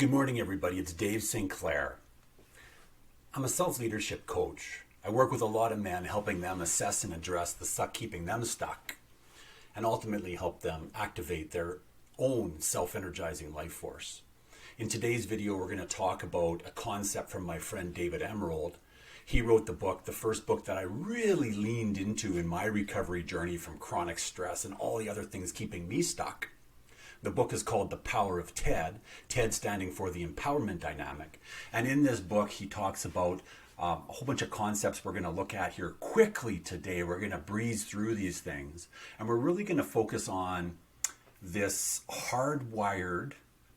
Good morning, everybody. It's Dave Sinclair. I'm a self-leadership coach. I work with a lot of men, helping them assess and address the suck keeping them stuck, and ultimately help them activate their own self-energizing life force. In today's video, we're going to talk about a concept from my friend David Emerald. He wrote the first book that I really leaned into in my recovery journey from chronic stress and all the other things keeping me stuck. The book is called The Power of TED, TED standing for the empowerment dynamic. And in this book, he talks about a whole bunch of concepts we're going to look at here quickly today. We're going to breeze through these things. And we're really going to focus on this hardwired,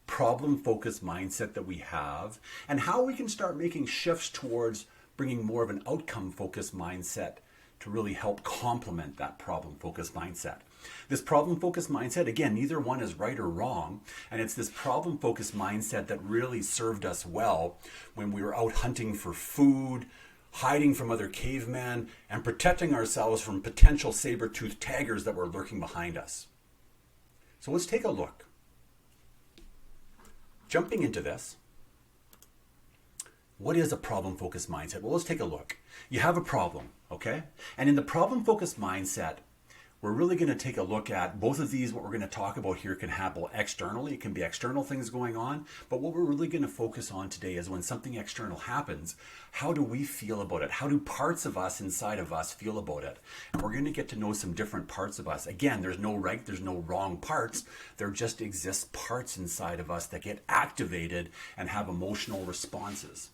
problem-focused mindset that we have and how we can start making shifts towards bringing more of an outcome-focused mindset to really help complement that problem-focused mindset. This problem-focused mindset, again, neither one is right or wrong, and it's this problem-focused mindset that really served us well when we were out hunting for food, hiding from other cavemen, and protecting ourselves from potential saber-toothed tigers that were lurking behind us. So let's take a look. Jumping into this, what is a problem-focused mindset? Well, let's take a look. You have a problem, okay? And in the problem-focused mindset, we're really going to take a look at both of these. What we're going to talk about here can happen externally. It can be external things going on. But what we're really going to focus on today is when something external happens, how do we feel about it? How do parts of us inside of us feel about it? And we're going to get to know some different parts of us. Again, there's no right, there's no wrong parts. There just exist parts inside of us that get activated and have emotional responses.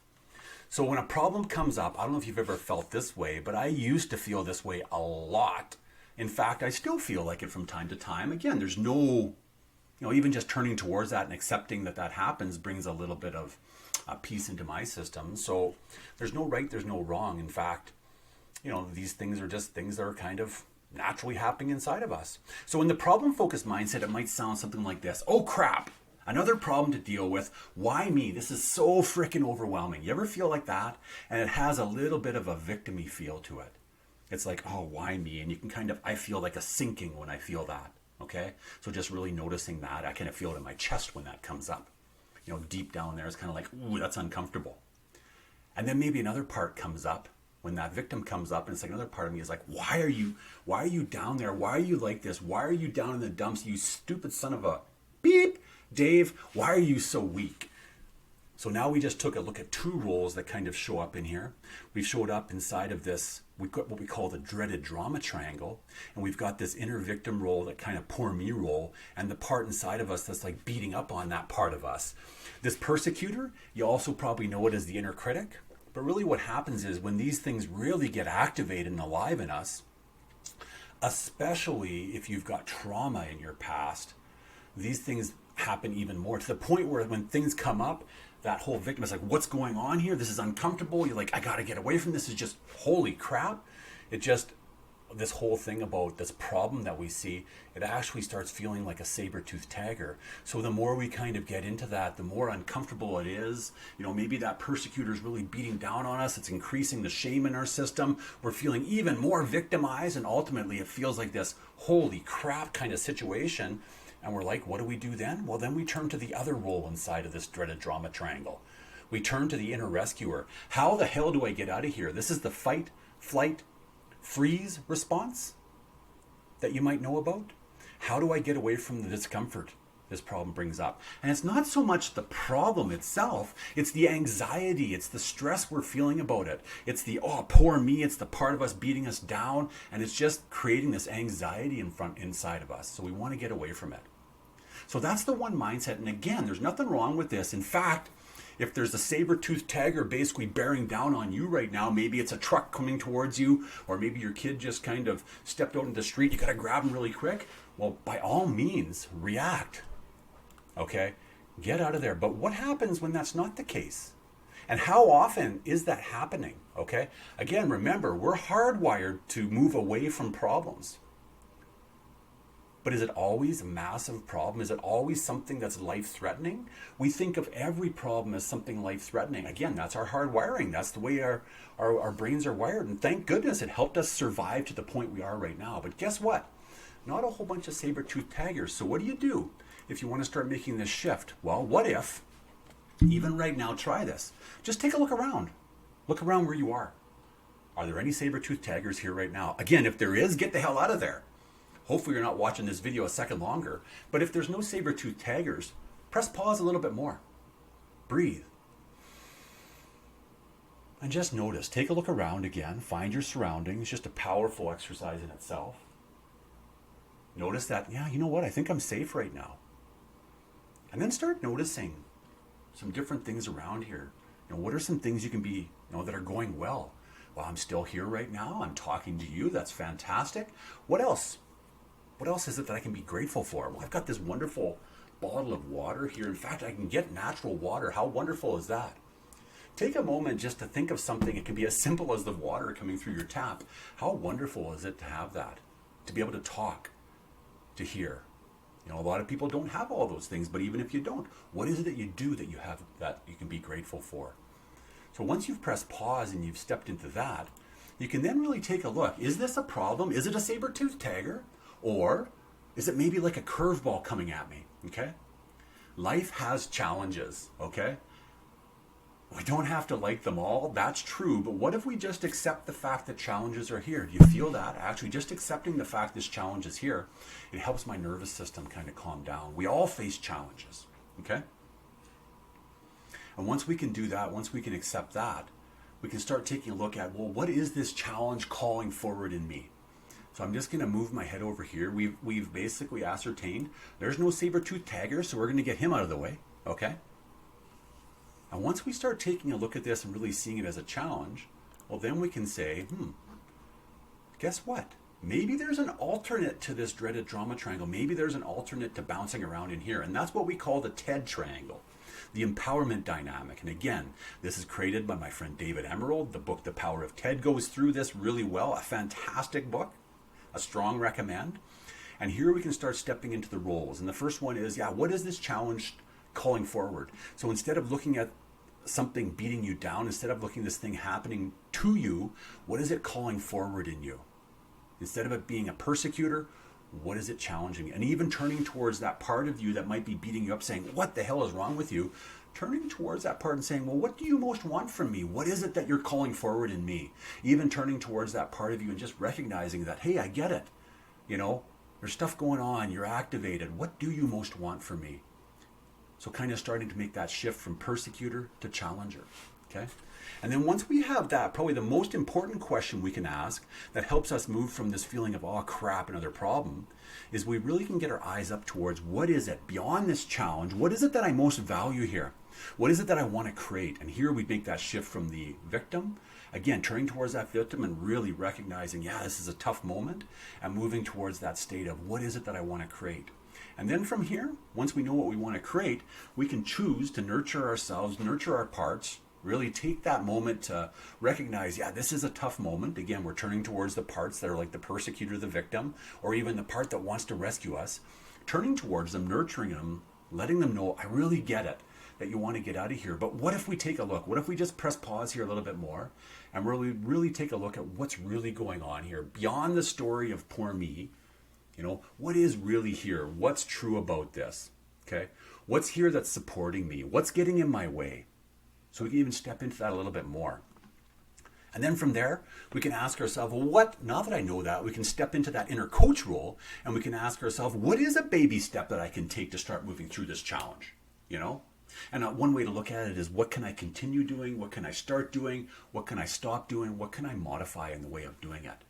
So when a problem comes up, I don't know if you've ever felt this way, but I used to feel this way a lot. In fact, I still feel like it from time to time. Again, there's no, even just turning towards that and accepting that that happens brings a little bit of peace into my system. So there's no right, there's no wrong. In fact, these things are just things that are kind of naturally happening inside of us. So in the problem-focused mindset, it might sound something like this. Oh, crap. Another problem to deal with. Why me? This is so freaking overwhelming. You ever feel like that? And it has a little bit of a victim-y feel to it. It's like, oh, why me? And you can I feel like a sinking when I feel that, okay? So just really noticing that. I kind of feel it in my chest when that comes up. Deep down there, it's kind of like, ooh, that's uncomfortable. And then maybe another part comes up when that victim comes up, and it's like another part of me is like, why are you down there? Why are you like this? Why are you down in the dumps, you stupid son of a beep? Dave, why are you so weak? So now we just took a look at two roles that kind of show up in here. We've showed up inside of this, we've got what we call the dreaded drama triangle, and we've got this inner victim role, that kind of poor me role, and the part inside of us that's like beating up on that part of us. This persecutor, you also probably know it as the inner critic, but really what happens is when these things really get activated and alive in us, especially if you've got trauma in your past, these things happen even more to the point where when things come up, that whole victim is like, what's going on here? This is uncomfortable. You're like, I got to get away from this. It's just, holy crap. This whole thing about this problem that we see, it actually starts feeling like a saber-toothed tiger. So the more we kind of get into that, the more uncomfortable it is. Maybe that persecutor is really beating down on us. It's increasing the shame in our system. We're feeling even more victimized. And ultimately, it feels like this holy crap kind of situation. And we're like, what do we do then? Well, then we turn to the other role inside of this dreaded drama triangle. We turn to the inner rescuer. How the hell do I get out of here? This is the fight, flight, freeze response that you might know about. How do I get away from the discomfort this problem brings up? And it's not so much the problem itself, it's the anxiety, it's the stress we're feeling about it. It's the, oh, poor me, it's the part of us beating us down, and it's just creating this anxiety inside of us. So we want to get away from it. So that's the one mindset. And again, there's nothing wrong with this. In fact, if there's a saber-toothed tiger basically bearing down on you right now, maybe it's a truck coming towards you, or maybe your kid just kind of stepped out into the street, you got to grab him really quick. Well, by all means, react. Okay? Get out of there. But what happens when that's not the case? And how often is that happening? Okay? Again, remember, we're hardwired to move away from problems. But is it always a massive problem? Is it always something that's life-threatening? We think of every problem as something life-threatening. Again, that's our hardwiring. That's the way our brains are wired. And thank goodness it helped us survive to the point we are right now. But guess what? Not a whole bunch of saber-toothed tigers. So what do you do if you want to start making this shift? Well, what if Even right now, try this. Just take a look around. Look around where you are. Are there any saber-toothed taggers here right now? Again, if there is, get the hell out of there. Hopefully you're not watching this video a second longer. But if there's no saber-toothed taggers, press pause a little bit more. Breathe. And just notice. Take a look around again. Find your surroundings. Just a powerful exercise in itself. Notice that, yeah, you know what? I think I'm safe right now. And then start noticing some different things around here. What are some things you can be, that are going well? Well, I'm still here right now. I'm talking to you. That's fantastic. What else? What else is it that I can be grateful for? Well, I've got this wonderful bottle of water here. In fact, I can get natural water. How wonderful is that? Take a moment just to think of something. It can be as simple as the water coming through your tap. How wonderful is it to have that? To be able to talk, to hear. A lot of people don't have all those things, but even if you don't, what is it that you do that you have that you can be grateful for? So once you've pressed pause and you've stepped into that, you can then really take a look. Is this a problem? Is it a saber-toothed tagger? Or is it maybe like a curveball coming at me? Okay? Life has challenges, okay? We don't have to like them all. That's true. But what if we just accept the fact that challenges are here? Do you feel that? Actually, just accepting the fact this challenge is here, it helps my nervous system kind of calm down. We all face challenges, okay? And once we can do that, once we can accept that, we can start taking a look at, well, what is this challenge calling forward in me? So I'm just going to move my head over here. We've basically ascertained there's no saber-toothed tagger, so we're going to get him out of the way, okay? And once we start taking a look at this and really seeing it as a challenge, well, then we can say, guess what? Maybe there's an alternate to this dreaded drama triangle. Maybe there's an alternate to bouncing around in here. And that's what we call the TED triangle, the empowerment dynamic. And again, this is created by my friend David Emerald. The book, The Power of TED, goes through this really well. A fantastic book, a strong recommend. And here we can start stepping into the roles. And the first one is, what is this challenge calling forward? So instead of looking at something beating you down, instead of looking at this thing happening to you, what is it calling forward in you? Instead of it being a persecutor, what is it challenging? And even turning towards that part of you that might be beating you up, saying, what the hell is wrong with you? Turning towards that part and saying, well, what do you most want from me? What is it that you're calling forward in me? Even turning towards that part of you and just recognizing that, hey, I get it. There's stuff going on. You're activated. What do you most want from me? So kind of starting to make that shift from persecutor to challenger, okay? And then once we have that, probably the most important question we can ask that helps us move from this feeling of, oh crap, another problem, is we really can get our eyes up towards what is it beyond this challenge? What is it that I most value here? What is it that I want to create? And here we make that shift from the victim, again, turning towards that victim and really recognizing, this is a tough moment, and moving towards that state of what is it that I want to create? And then from here, once we know what we want to create, we can choose to nurture ourselves, nurture our parts, really take that moment to recognize, this is a tough moment. Again, we're turning towards the parts that are like the persecutor, the victim, or even the part that wants to rescue us. Turning towards them, nurturing them, letting them know, I really get it, that you want to get out of here. But what if we take a look? What if we just press pause here a little bit more and really take a look at what's really going on here beyond the story of poor me? What is really here? What's true about this? Okay? What's here that's supporting me? What's getting in my way? So we can even step into that a little bit more. And then from there, we can ask ourselves, well, now that I know that, we can step into that inner coach role and we can ask ourselves, what is a baby step that I can take to start moving through this challenge? And one way to look at it is, what can I continue doing? What can I start doing? What can I stop doing? What can I modify in the way of doing it?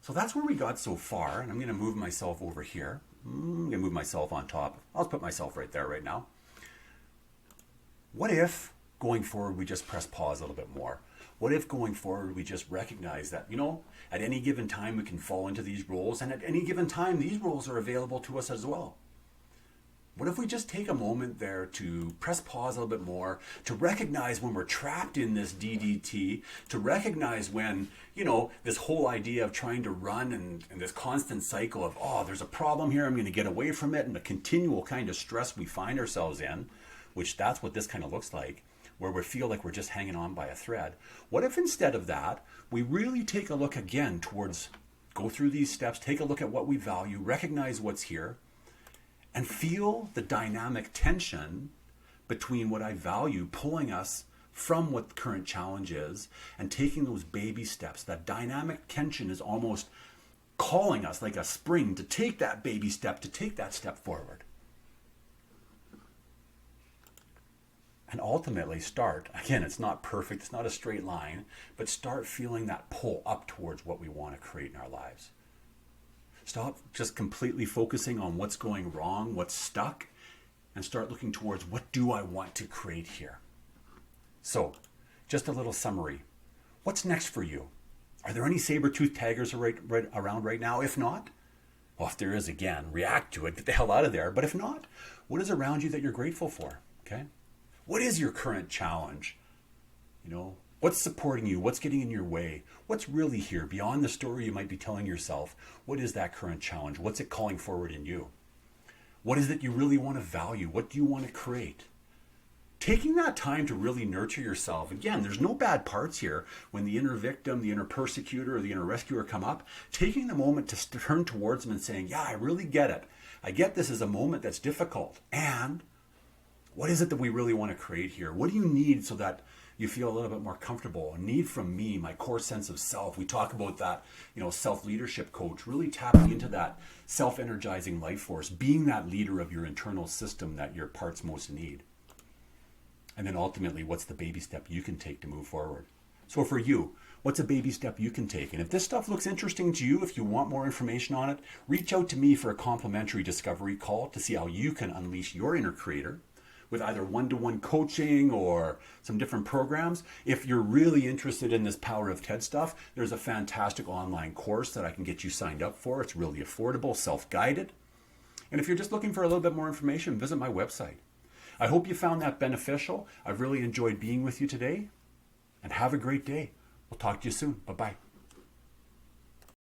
So that's where we got so far, and I'm going to move myself over here. I'm going to move myself on top. I'll put myself right there right now. What if, going forward, we just press pause a little bit more? What if, going forward, we just recognize that, at any given time we can fall into these roles, and at any given time these roles are available to us as well? What if we just take a moment there to press pause a little bit more, to recognize when we're trapped in this DDT, to recognize when, this whole idea of trying to run and this constant cycle of, there's a problem here, I'm going to get away from it, and the continual kind of stress we find ourselves in, which that's what this kind of looks like, where we feel like we're just hanging on by a thread. What if instead of that, we really take a look again towards, go through these steps, take a look at what we value, recognize what's here, and feel the dynamic tension between what I value pulling us from what the current challenge is and taking those baby steps. That dynamic tension is almost calling us like a spring to take that baby step, to take that step forward. And ultimately start, again, it's not perfect, it's not a straight line, but start feeling that pull up towards what we want to create in our lives. Stop just completely focusing on what's going wrong, what's stuck, and start looking towards what do I want to create here. So, just a little summary. What's next for you? Are there any saber-toothed tigers around right now? If not, well, if there is, again, react to it, get the hell out of there. But if not, what is around you that you're grateful for? Okay? What is your current challenge? You know, what's supporting you? What's getting in your way? What's really here beyond the story you might be telling yourself? What is that current challenge? What's it calling forward in you? What is it you really want to value? What do you want to create? Taking that time to really nurture yourself. Again, there's no bad parts here. When the inner victim, the inner persecutor, or the inner rescuer come up, taking the moment to turn towards them and saying, yeah, I really get it. I get this is a moment that's difficult. And what is it that we really want to create here? What do you need so that you feel a little bit more comfortable? A need from me, my core sense of self. We talk about that, self-leadership coach, really tapping into that self-energizing life force, being that leader of your internal system that your parts most need. And then ultimately, what's the baby step you can take to move forward? So for you, what's a baby step you can take? And if this stuff looks interesting to you, if you want more information on it, reach out to me for a complimentary discovery call to see how you can unleash your inner creator with either one-to-one coaching or some different programs. If you're really interested in this Power of TED stuff, there's a fantastic online course that I can get you signed up for. It's really affordable, self-guided. And if you're just looking for a little bit more information, visit my website. I hope you found that beneficial. I've really enjoyed being with you today. And have a great day. We'll talk to you soon. Bye-bye.